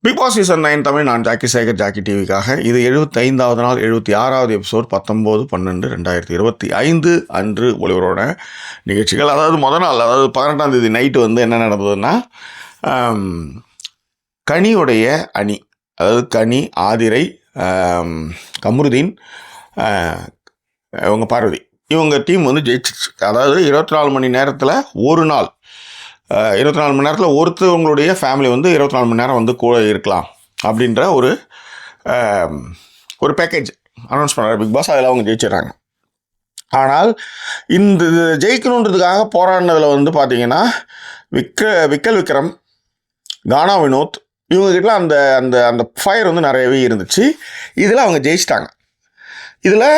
Big Boss season 9 Tamil. நான் Jackie Sekar, Jackie டிவிக்காக. இது 75வது நாள், 76வது எபிசோட், 19/12/2025 அன்று ஒளிபரோட நிகழ்ச்சிகள். அதாவது முதல் நாள், அதாவது 18ஆம் தேதி நைட்டு வந்து என்ன நடந்ததுன்னா, கனியுடைய அணி, அதாவது கனி, ஆதிரை, கமருதீன், இவங்க பார்வதி, இவங்க டீம் வந்து ஜெயிச்சிச்சு. அதாவது 24 மணி நேரத்தில் ஒரு நாள், 24 மணி நேரத்தில் ஒருத்தவங்களுடைய ஃபேமிலி வந்து 24 மணி நேரம் வந்து கூட இருக்கலாம் அப்படின்ற ஒரு பேக்கேஜ் அனௌன்ஸ் பண்ணுறாரு பிக் பாஸ். அதில் அவங்க ஜெயிச்சிடறாங்க. ஆனால் இந்த ஜெயிக்கணுன்றதுக்காக போராடினதில் வந்து பார்த்திங்கன்னா விக்கல் விக்ரம், கானா வினோத், இவங்ககிட்டலாம் அந்த அந்த அந்த ஃபயர் வந்து நிறையவே இருந்துச்சு. இதில் அவங்க ஜெயிச்சிட்டாங்க. இதில்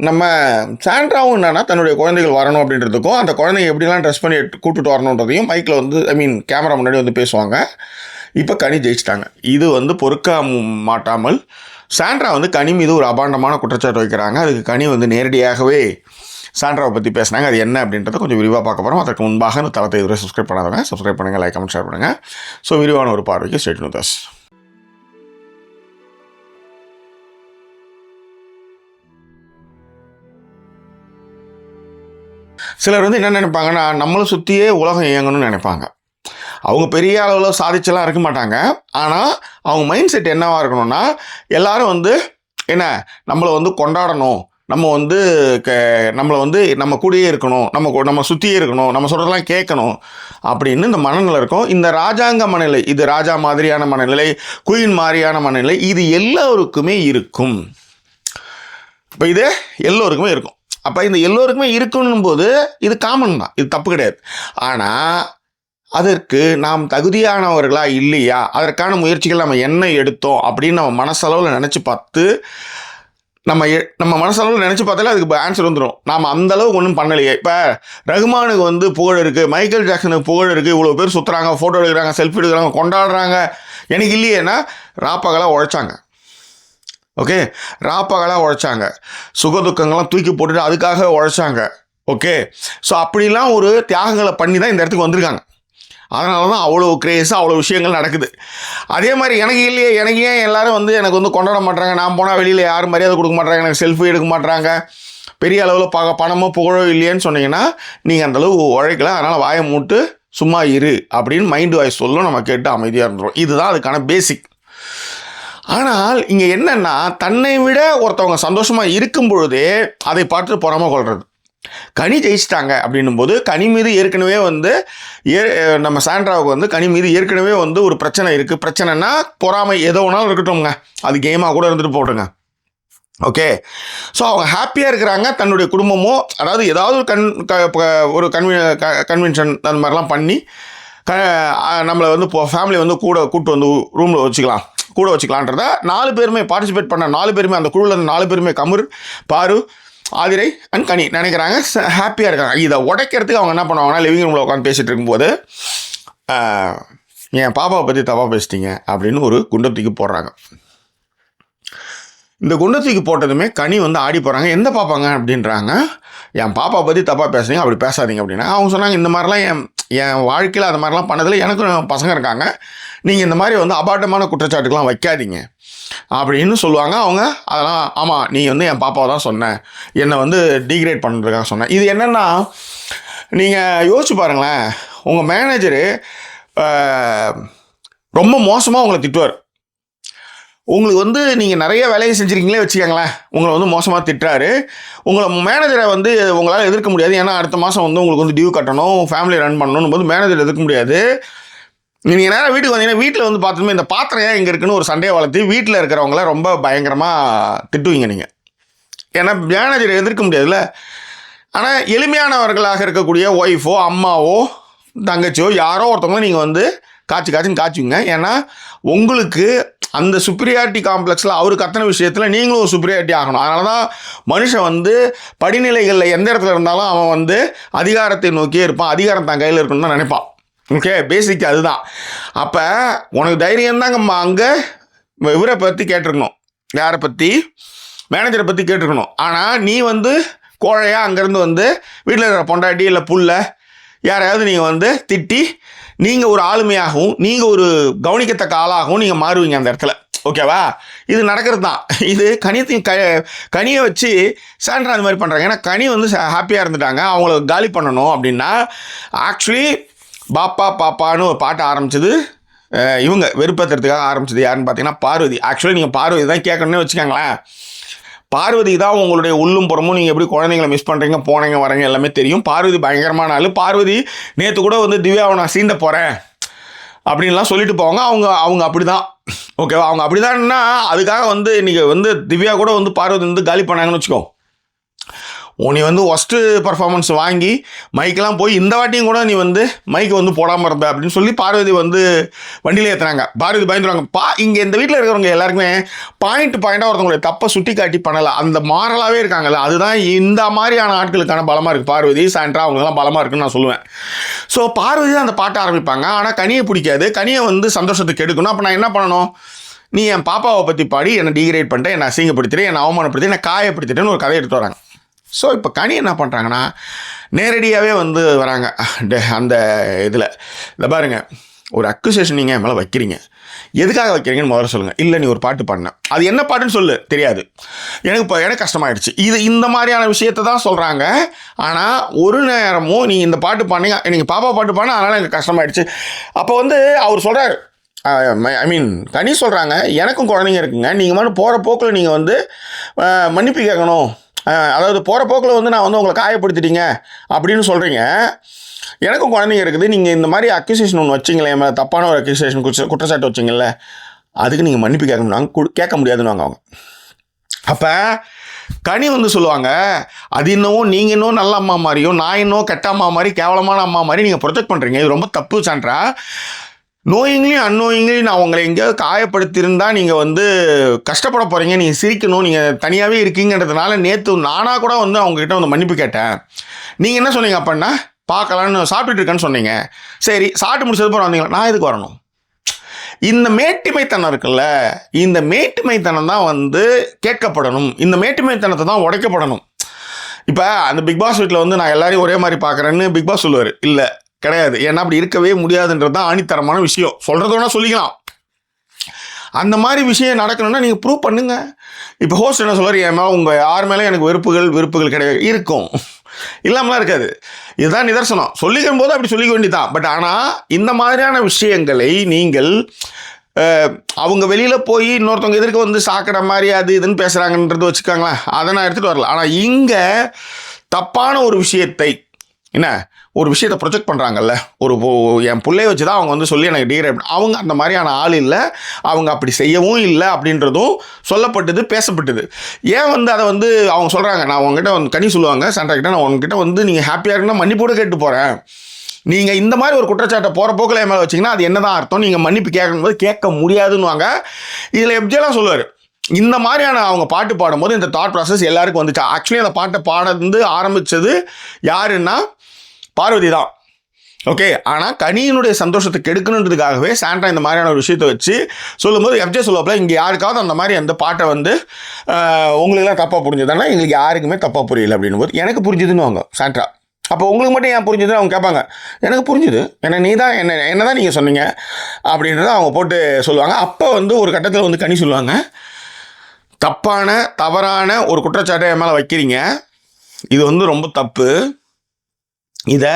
நம்ம சாண்ட்ராவும் என்னன்னா தன்னுடைய குழந்தைகள் வரணும் அப்படின்றதுக்கும், அந்த குழந்தைங்க எப்படிலாம் ட்ரெஸ் பண்ணி கூப்பிட்டு வரணுன்றதையும் மைக்கில் வந்து கேமரா முன்னாடி வந்து பேசுவாங்க. இப்போ கனி ஜெயிச்சிட்டாங்க. இது வந்து பொறுக்க மாட்டாமல் சாண்ட்ரா வந்து கனி மீது ஒரு அபாண்டமான குற்றச்சாட்டு வைக்கிறாங்க. அதுக்கு கனி வந்து நேரடியாகவே சாண்ட்ராவை பற்றி பேசினாங்க. அது என்ன அப்படின்றத கொஞ்சம் விரிவாக பார்க்க போகிறோம். அதற்கு முன்பாக இந்த தளத்தை இதுவரை சப்ஸ்கிரைப் பண்ணாதவங்க சப்ஸ்கிரைப் பண்ணுங்கள், லைக், கமெண்ட், ஷேர் பண்ணுங்கள். ஸோ விரிவான ஒரு பார்வைக்கு ஸ்டேட் வித் அஸ். சிலர் வந்து என்ன நினைப்பாங்கன்னா, நம்மளை சுற்றியே உலகம் இயங்கணும்னு நினைப்பாங்க. அவங்க பெரிய அளவில் சாதிச்செல்லாம் இருக்க மாட்டாங்க. ஆனால் அவங்க மைண்ட் செட் என்னவாக இருக்கணும்னா, எல்லாரும் வந்து என்ன நம்மளை வந்து கொண்டாடணும், நம்ம வந்து நம்மளை வந்து நம்ம கூடயே இருக்கணும், நம்ம சுற்றியே இருக்கணும், நம்ம சொல்கிறதெல்லாம் கேட்கணும் அப்படின்னு இந்த மனநிலை இருக்கும். இந்த ராஜாங்க மனநிலை, இது ராஜா மாதிரியான மனநிலை, குயின் மாதிரியான மனநிலை, இது எல்லோருக்குமே இருக்கும். இப்போ இது எல்லோருக்குமே இருக்கும். அப்போ இந்த எல்லோருக்குமே இருக்கணும் போது இது காமன் தான், இது தப்பு கிடையாது. ஆனால் அதற்கு நாம் தகுதியானவர்களா இல்லையா, அதற்கான முயற்சிகள் நம்ம என்ன எடுத்தோம் அப்படின்னு நம்ம மனசளவில் நினச்சி பார்த்து, நம்ம மனசளவில் நினச்சி பார்த்தாலே அதுக்கு ஆன்சர் வந்துடும். நாம் அந்தளவுக்கு ஒன்றும் பண்ணலையே. இப்போ ரகுமானுக்கு வந்து புகழ் இருக்குது, மைக்கேல் ஜாக்சனுக்கு புகழ் இருக்குது, இவ்வளோ பேர் சுற்றுறாங்க, ஃபோட்டோ எடுக்கிறாங்க, செல்ஃபி எடுக்கிறாங்க, கொண்டாடுறாங்க. எனக்கு இல்லையேன்னா ராப்பகலாக உழைச்சாங்க. ஓகே, ராப்பகலாக உழைச்சாங்க, சுகதுக்கங்கள்லாம் தூக்கி போட்டுட்டு அதுக்காக உழைச்சாங்க. ஓகே, ஸோ அப்படிலாம் ஒரு தியாகங்களை பண்ணி தான் இந்த இடத்துக்கு வந்திருக்காங்க. அதனால தான் அவ்வளோ கிரேஸாக அவ்வளோ விஷயங்கள் நடக்குது. அதே மாதிரி எனக்கு இல்லையே, எனக்கு ஏன் எல்லோரும் வந்து எனக்கு வந்து கொண்டாட மாட்டாங்க, நான் போனால் வெளியில் யாரும் மரியாதை கொடுக்க மாட்டாங்க, எனக்கு செல்ஃபி எடுக்க மாட்டாங்க, பெரிய அளவில் பணமோ புகழோ இல்லையேன்னு சொன்னீங்கன்னா நீங்கள் அந்தளவு உழைக்கல, அதனால் வாயை மூட்டு சும்மா இரு அப்படின்னு மைண்டு வாய்ஸ் சொல்லும். நம்ம கேட்டு அமைதியாக இருந்துடும். இதுதான் அதுக்கான பேசிக். ஆனால் இங்கே என்னென்னா, தன்னை விட ஒருத்தவங்க சந்தோஷமாக இருக்கும் பொழுதே அதை பார்த்து பொறாமை கொள்வது. கனி ஜெயிச்சிட்டாங்க அப்படின்னும் போது கனி மீது ஏற்கனவே வந்து நம்ம சாண்ட்ராவுக்கு வந்து கனி மீது ஏற்கனவே வந்து ஒரு பிரச்சனை இருக்குது. பிரச்சனைனா பொறாமை எதோ ஒன்றாலும் இருக்கட்டும்ங்க, அது கேமாக கூட இருந்துட்டு போட்டுங்க. ஓகே, ஸோ அவங்க ஹாப்பியாக இருக்கிறாங்க. தன்னுடைய குடும்பமோ, அதாவது ஏதாவது ஒரு கன்வென்ஷன் அந்த மாதிரிலாம் பண்ணி நம்மளை வந்து ஃபேமிலி வந்து கூட்டு வந்து ரூமில் கூட வச்சுக்கலான்றத 4 பேருமே பார்ட்டிசிபேட் பண்ண 4 பேருமே, அந்த குழுவில் இருந்த 4 பேருமே, கமுர், பாரு, ஆதிரை அண்ட் கனி நினைக்கிறாங்க, ஹாப்பியாக இருக்காங்க. இதை உடைக்கிறதுக்கு அவங்க என்ன பண்ணுவாங்கன்னா, லிவிங் ரூமில் உட்காந்து பேசிகிட்டு இருக்கும்போது என் பாப்பாவை பற்றி தப்பாக பேசிட்டீங்க அப்படின்னு ஒரு குண்டத்துக்கு போடுறாங்க. இந்த குண்டத்துக்கு போட்டதுமே கனி வந்து ஆடி போகிறாங்க. எந்த பாப்பாங்க அப்படின்றாங்க. என் பாப்பா பற்றி தப்பாக பேசுறீங்க, அப்படி பேசாதீங்க அப்படின்னா. அவங்க சொன்னாங்க, இந்த மாதிரிலாம் என் வாழ்க்கையில் அது மாதிரிலாம் பண்ணதில்லை, எனக்கும் பசங்க இருக்காங்க, நீங்கள் இந்த மாதிரி வந்து அபாண்டமான குற்றச்சாட்டுக்கெலாம் வைக்காதீங்க அப்படின்னு சொல்லுவாங்க. அவங்க அதெல்லாம் ஆமாம், நீ வந்து என் பாப்பாவை தான் சொன்னேன், என்னை வந்து டீக்ரேட் பண்ணுறதுக்காக சொன்னேன். இது என்னென்னா, நீங்கள் யோசிச்சு பாருங்களேன், உங்கள் மேனேஜரு ரொம்ப மோசமாக உங்களை திட்டுவார். உங்களுக்கு வந்து நீங்கள் நிறைய வேலையை செஞ்சுருக்கீங்களே வச்சுக்கோங்களேன், உங்களை வந்து மோசமாக திட்டுறாரு. உங்களை மேனேஜரை வந்து உங்களால் எதிர்க்க முடியாது. ஏன்னா அடுத்த மாதம் வந்து உங்களுக்கு வந்து டியூ கட்டணும், ஃபேமிலி ரன் பண்ணணும் போது மேனேஜர் எதிர்க்க முடியாது. நீங்கள் நேராக வீட்டுக்கு வந்தீங்கன்னா வீட்டில் வந்து பார்த்துமே இந்த பாத்திரம் ஏன் இங்கே இருக்குன்னு ஒரு சண்டையை வளர்த்து வீட்டில் இருக்கிறவங்கள ரொம்ப பயங்கரமாக திட்டுவீங்க நீங்கள். ஏன்னா மேனேஜரை எதிர்க்க முடியாதுல்ல. ஆனால் எளிமையானவர்களாக இருக்கக்கூடிய ஒய்ஃபோ, அம்மாவோ, தங்கச்சியோ, யாரோ ஒருத்தவங்கள நீங்கள் வந்து காய்ச்சுங்க. ஏன்னா உங்களுக்கு அந்த சுப்பீரியாரிட்டி காம்ப்ளெக்ஸில் அவருக்கு அத்தனை விஷயத்தில் நீங்களும் ஒரு சுப்பீரியாரிட்டி ஆகணும். அதனால தான் மனுஷன் வந்து படிநிலைகளில் எந்த இடத்துல இருந்தாலும் அவன் வந்து அதிகாரத்தை நோக்கியே இருப்பான், அதிகாரம் தான் கையில் இருக்கணும்னு தான் நினைப்பான். ஓகே, பேசிக் அதுதான். அப்போ உனக்கு தைரியம் தாங்க அங்கே இவரை பற்றி கேட்டிருக்கணும், யாரை பற்றி, மேனேஜரை பற்றி கேட்டிருக்கணும். ஆனால் நீ வந்து கோழையாக அங்கேருந்து வந்து வீட்டில் இருக்கிற பொண்டாட்டி இல்லை புல்லை யாரையாவது நீங்கள் வந்து திட்டி நீங்கள் ஒரு ஆளுமையாகவும் நீங்கள் ஒரு கவனிக்கத்தக்க ஆளாகவும் நீங்கள் மாறுவீங்க அந்த இடத்துல. ஓகேவா? இது நடக்கிறது தான். இது கனியை வச்சு சாண்ட்ரா அந்த மாதிரி பண்ணுறாங்க. ஏன்னா கனி வந்து ஹாப்பியாக இருந்துட்டாங்க. அவங்கள காலி பண்ணணும் அப்படின்னா ஆக்சுவலி பாப்பா பாப்பான்னு ஒரு பாட்டை ஆரம்பிச்சது இவங்க வெறுப்பத்துறதுக்காக ஆரம்பிச்சது யாருன்னு பார்த்தீங்கன்னா பார்வதி. ஆக்சுவலி நீங்கள் பார்வதி தான் கேட்கணும்னு வச்சுக்கோங்களேன். பார்வதி தான் உங்களுடைய உள்ளும் புறமும் நீங்கள் எப்படி குழந்தைங்களை மிஸ் பண்ணுறீங்க, போனீங்க வரீங்க எல்லாமே தெரியும். பார்வதி பயங்கரமான ஆள். பார்வதி நேற்று கூட வந்து திவ்யாவை நான் சீண்ட போகிறேன் அப்படின்லாம் சொல்லிட்டு போவாங்க. அவங்க அப்படி தான். ஓகேவா? அவங்க அப்படி தான்னா அதுக்காக வந்து இன்றைக்கி வந்து திவ்யா கூட வந்து பார்வதி வந்து காலி பண்ணாங்கன்னு வச்சுக்கோ. நீ வந்து ஒஸ்ட்டு பர்ஃபார்மன்ஸ் வாங்கி மைக்கெலாம் போய் இந்த வாட்டியும் கூட நீ வந்து மைக்கு வந்து போடாமல் இருந்த அப்படின்னு சொல்லி பார்வதி வந்து வண்டியில் ஏற்றுறாங்க. பார்வதி பயந்துருவாங்க. இங்கே இந்த வீட்டில் இருக்கிறவங்க எல்லாருக்குமே பாயிண்ட்டாக ஒருத்தவங்களுடைய தப்பை சுட்டி காட்டி பண்ணலை. அந்த மாறலாகவே இருக்காங்கல்ல, அதுதான் இந்த மாதிரியான ஆட்களுக்கான பலமாக இருக்குது. பார்வதி சாண்ட்ரா அவங்களுக்குலாம் பலமாக இருக்குன்னு நான் சொல்லுவேன். ஸோ பார்வதி தான் அந்த பாட்டை ஆரம்பிப்பாங்க. ஆனால் கனியை பிடிக்காது. கனியை வந்து சந்தோஷத்துக்கு எடுக்கணும். அப்போ நான் என்ன பண்ணணும்? நீ என் பாப்பாவை பற்றி பாடி என்னை டிகிரேட் பண்ணிட்டு, என்னை அசிங்கப்படுத்திட்டு, என்னை அவமானப்படுத்தி, என்னை காயப்படுத்திட்டேன்னு ஒரு கதை எடுத்து வராங்க. ஸோ இப்போ கனி என்ன பண்ணுறாங்கன்னா நேரடியாகவே வந்து வராங்க அந்த இதில். இதை பாருங்கள், ஒரு அக்யூசேஷன் நீங்கள் என் மேலே வைக்கிறீங்க, எதுக்காக வைக்கிறீங்கன்னு முதல்ல சொல்லுங்கள். இல்லை நீ ஒரு பாட்டு பாடின, அது என்ன பாட்டுன்னு சொல்லு, தெரியாது, எனக்கு கஷ்டமாயிடுச்சு. இந்த மாதிரியான விஷயத்தை தான் சொல்கிறாங்க. ஆனால் ஒரு நேரமும் நீ இந்த பாட்டு பாடினீங்க, நீங்கள் பாப்பா பாட்டு பாடினா அதனால் எனக்கு கஷ்டமாயிடுச்சு. அப்போ வந்து அவர் சொல்கிறார், கனி சொல்கிறாங்க, எனக்கும் குழந்தைங்க இருக்குங்க, நீங்கள் மட்டும் போகிற போக்கில் நீங்கள் வந்து மன்னிப்பு கேட்கணும், அதாவது போகிற போக்கில் வந்து நான் வந்து உங்களை காயப்படுத்திட்டீங்க அப்படின்னு சொல்கிறீங்க. எனக்கும் குழந்தைங்க இருக்குது, நீங்கள் இந்த மாதிரி அக்யூசேஷன் ஒன்று வச்சிங்களே, தப்பான ஒரு அக்யூசேஷன் குற்றச்சாட்டு வச்சிங்கல்ல, அதுக்கு நீங்கள் மன்னிப்பு கேட்கணும், நாங்கள் கேட்க முடியாதுன்னு அவங்க. அப்போ கனி வந்து சொல்லுவாங்க, அது இன்னும் நீங்கள் இன்னும் நல்ல அம்மா மாதிரியும் நான் இன்னும் கெட்ட அம்மா மாதிரி கேவலமான அம்மா மாதிரி நீங்கள் ப்ரொஜெக்ட் பண்ணுறீங்க, இது ரொம்ப தப்பு சாண்ட்ரா. நோயிங்லையும் அன்னோயிங்லையும் நான் உங்களை எங்கேயாவது காயப்படுத்தியிருந்தால் நீங்கள் வந்து கஷ்டப்பட போகிறீங்க, நீங்கள் சிரிக்கணும், நீங்கள் தனியாகவே இருக்கீங்கன்றதுனால நேற்று நானாக கூட வந்து அவங்ககிட்ட வந்து மன்னிப்பு கேட்டேன். நீங்கள் என்ன சொன்னீங்க அப்படின்னா, பார்க்கலான்னு சாப்பிட்டுட்டு இருக்கேன்னு சொன்னீங்க. சரி, சாப்பிட்டு முடிச்சது போகிற வந்தீங்களா, நான் எதுக்கு வரணும்? இந்த மேட்டுமைத்தனம் இருக்குல்ல, இந்த மேட்டுமைத்தனம் தான் வந்து கேட்கப்படணும். இந்த மேட்டுமைத்தனத்தை தான் உடைக்கப்படணும். இப்போ அந்த பிக் பாஸ் வீட்டில் வந்து நான் எல்லாரையும் ஒரே மாதிரி பார்க்குறேன்னு பிக் பாஸ் சொல்லுவார். இல்லை, கிடையாது. ஏன்னா அப்படி இருக்கவே முடியாதுன்றது தான் ஆணித்தரமான விஷயம். சொல்கிறதோட சொல்லிக்கலாம். அந்த மாதிரி விஷயம் நடக்கணும்னா நீங்கள் ப்ரூவ் பண்ணுங்க. இப்போ ஹோஸ்ட் என்ன சொல்கிறார், ஏன் மேலே உங்கள் யார் மேலே எனக்கு வெறுப்புகள் கிடையாது, இருக்கும், இல்லாமலாம் இருக்காது. இதுதான் நிதர்சனம். சொல்லிக்கும் போது அப்படி சொல்லிக்க வேண்டியதான். பட் ஆனால் இந்த மாதிரியான விஷயங்களை நீங்கள் அவங்க வெளியில் போய் இன்னொருத்தவங்க எதிர்க்க வந்து சாக்கிற மாதிரி அது இதுன்னு பேசுகிறாங்கன்றது வச்சுக்காங்களேன், அதை நான் எடுத்துகிட்டு வரல. ஆனால் இங்கே தப்பான ஒரு விஷயத்தை ஒரு விஷயத்தை ப்ரொஜெக்ட் பண்ணுறாங்கல்ல, என் பிள்ளைய வச்சு தான் அவங்க வந்து சொல்லி எனக்கு டிகிரேட், அவங்க அந்த மாதிரியான ஆள் இல்லை, அவங்க அப்படி செய்யவும் இல்லை அப்படின்றதும் சொல்லப்பட்டது, பேசப்பட்டது. ஏன் வந்து அதை வந்து அவங்க சொல்கிறாங்க, நான் உங்ககிட்ட வந்து கனி சொல்லுவாங்க சாண்ட்ரா கிட்ட, நான் உங்ககிட்ட வந்து நீங்கள் ஹாப்பியாக இருந்தால் மன்னிப்போடு கேட்டு போகிறேன், நீங்கள் இந்த மாதிரி ஒரு குற்றச்சாட்டை போகிற போக்கில் என் மேலே வச்சிங்கன்னா அது என்ன தான் அர்த்தம், நீங்கள் மன்னிப்பு கேட்கும்போது கேட்க முடியாதுன்னுவாங்க. இதில் எப்ஜெல்லாம் சொல்லுவார், இந்த மாதிரியான அவங்க பாட்டு பாடும்போது இந்த தாட் ப்ராசஸ் எல்லாருக்கும் வந்துச்சு. ஆக்சுவலி அந்த பாட்டை பாடுறது ஆரம்பித்தது யாருன்னா பார்வதி தான். ஓகே, ஆனால் கனியினுடைய சந்தோஷத்தை கெடுக்கணுன்றதுக்காகவே சாண்ட்ரா இந்த மாதிரியான ஒரு விஷயத்தை வச்சு சொல்லும்போது எஃப்ஜே சொல்லுவாப்பில், இங்கே யாருக்காவது அந்த மாதிரி அந்த பாட்டை வந்து உங்களுக்குலாம் தப்பாக புரிஞ்சுதுன்னா எங்களுக்கு யாருக்குமே தப்பாக புரியல அப்படின்னும் போது எனக்கு புரிஞ்சுதுன்னு வாங்க சாண்ட்ரா. அப்போ உங்களுக்கு மட்டும் ஏன் புரிஞ்சுதுன்னு அவங்க கேட்பாங்க. எனக்கு புரிஞ்சுது, ஏன்னா நீ தான் என்ன தான் நீங்கள் சொன்னீங்க அப்படின்றத அவங்க போட்டு சொல்லுவாங்க. அப்போ வந்து ஒரு கட்டத்தில் வந்து கனி சொல்லுவாங்க, தவறான ஒரு குற்றச்சாட்டை என் மேலே வைக்கிறீங்க, இது வந்து ரொம்ப தப்பு, இதை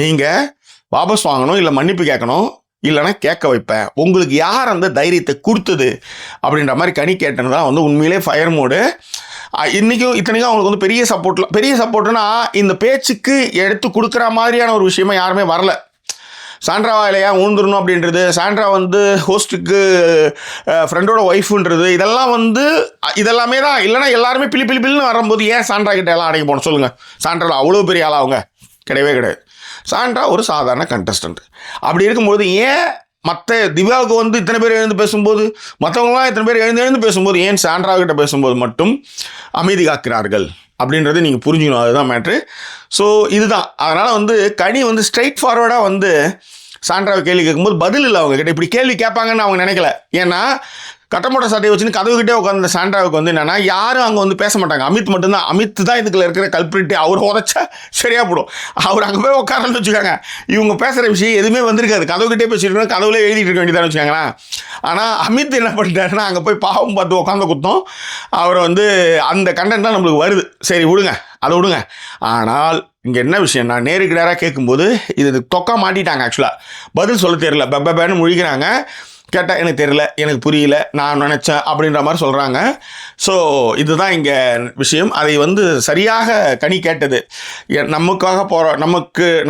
நீங்கள் வாபஸ் வாங்கணும், இல்லை மன்னிப்பு கேட்கணும், இல்லைனா கேட்க வைப்பேன், உங்களுக்கு யார் அந்த தைரியத்தை கொடுத்தது அப்படின்ற மாதிரி கனி கேட்டது தான் வந்து உண்மையிலே ஃபயர் மோடு. இன்றைக்கும் இத்தனைக்கும் அவங்களுக்கு வந்து பெரிய சப்போர்ட்னா இந்த பேச்சுக்கு எடுத்து கொடுக்குற மாதிரியான ஒரு விஷயமா யாருமே வரல. சாண்ட்ரா இல்லையா ஊந்துடணும் அப்படின்றது, சாண்ட்ரா வந்து ஹோஸ்ட்டுக்கு ஃப்ரெண்டோட ஒய்ஃபுன்றது, இதெல்லாமே தான். இல்லைனா எல்லாருமே பிள்ளைன்னு வரும்போது ஏன் சாண்ட்ரா கிட்ட எல்லாம் அடங்கி போகணும் சொல்லுங்கள். சாண்ட்ரா அவ்வளோ பெரிய ஆளா? அவங்க கிடையவே கிடையாது. சாண்ட்ரா ஒரு சாதாரண கண்டஸ்டன்ட். அப்படி இருக்கும்போது ஏன் மற்ற திவ்யாவுக்கு வந்து இத்தனை பேர் எழுந்து பேசும்போது, மற்றவங்களாம் இத்தனை பேர் எழுந்து பேசும்போது ஏன் சாண்ட்ரா கிட்ட பேசும்போது மட்டும் அமைதி காக்கிறார்கள் அப்படின்றத நீங்கள் புரிஞ்சுக்கணும். அதுதான் மேட்ரு. ஸோ இதுதான். அதனால் வந்து கனி வந்து ஸ்ட்ரைட் ஃபார்வர்டாக வந்து சாண்ட்ராவை கேள்வி கேட்கும்போது பதில் இல்லை. அவங்க கிட்ட இப்படி கேள்வி கேட்பாங்கன்னு அவங்க நினைக்கல. ஏன்னா கட்டமோட்ட சட்டையை வச்சுன்னு கதவுக்கிட்டே உட்காந்து சாண்ட்ராவுக்கு வந்து என்னன்னா யாரும் அங்கே வந்து பேச மாட்டாங்க. அமித் மட்டும்தான். அமித் தான் இதுக்குள்ள இருக்கிற கல்பிரிட்டு. அவர் உதச்சா சரியா போடும். அவர் அங்கே போய் உட்காரன்னு வச்சுக்காங்க, இவங்க பேசுகிற விஷயம் எதுவுமே வந்திருக்காது. கதவுக்கிட்டே பேசிட்டு கதவுல எழுதிட்டு இருக்க வேண்டியதான்னு வச்சுக்காங்களேன். ஆனால் அமித் என்ன பண்ணிட்டாருன்னா அங்கே போய் பாவம் பார்த்து உட்காந்து குத்தோம். அவர் வந்து அந்த கண்டென்ட் தான் நம்மளுக்கு வருது. சரி விடுங்க, அதை விடுங்க. ஆனால் இங்கே என்ன விஷயம்னா நேருக்கு நேராக கேட்கும்போது இது தொக்கா மாட்டிட்டாங்க. ஆக்சுவலாக பதில் சொல்ல தெரியல, பெப்பேன்னு முழிக்கிறாங்க. கேட்டால் எனக்கு தெரியல, எனக்கு புரியல, நான் நினச்சேன் அப்படின்ற மாதிரி சொல்கிறாங்க. ஸோ இதுதான் இங்கே விஷயம். அதை வந்து சரியாக கனி கேட்டது. நமக்காக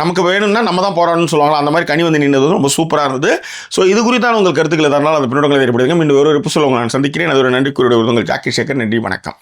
நமக்கு வேணும்னா நம்ம தான் போராடணும்னு சொல்லுவாங்களா, அந்த மாதிரி கனி வந்து நின்றது ரொம்ப சூப்பராக இருந்தது. ஸோ இது குறித்தான உங்கள் கருத்துக்களை தரனால அந்த பின்னோட்டங்களை ஏற்படுத்துங்க. மீண்டும் ஒரு சொல்லுவாங்க நான் சந்திக்கிறேன். அது ஒரு நன்றி கூறிய உங்களுக்கு ஜாக்கி சேகர். நன்றி, வணக்கம்.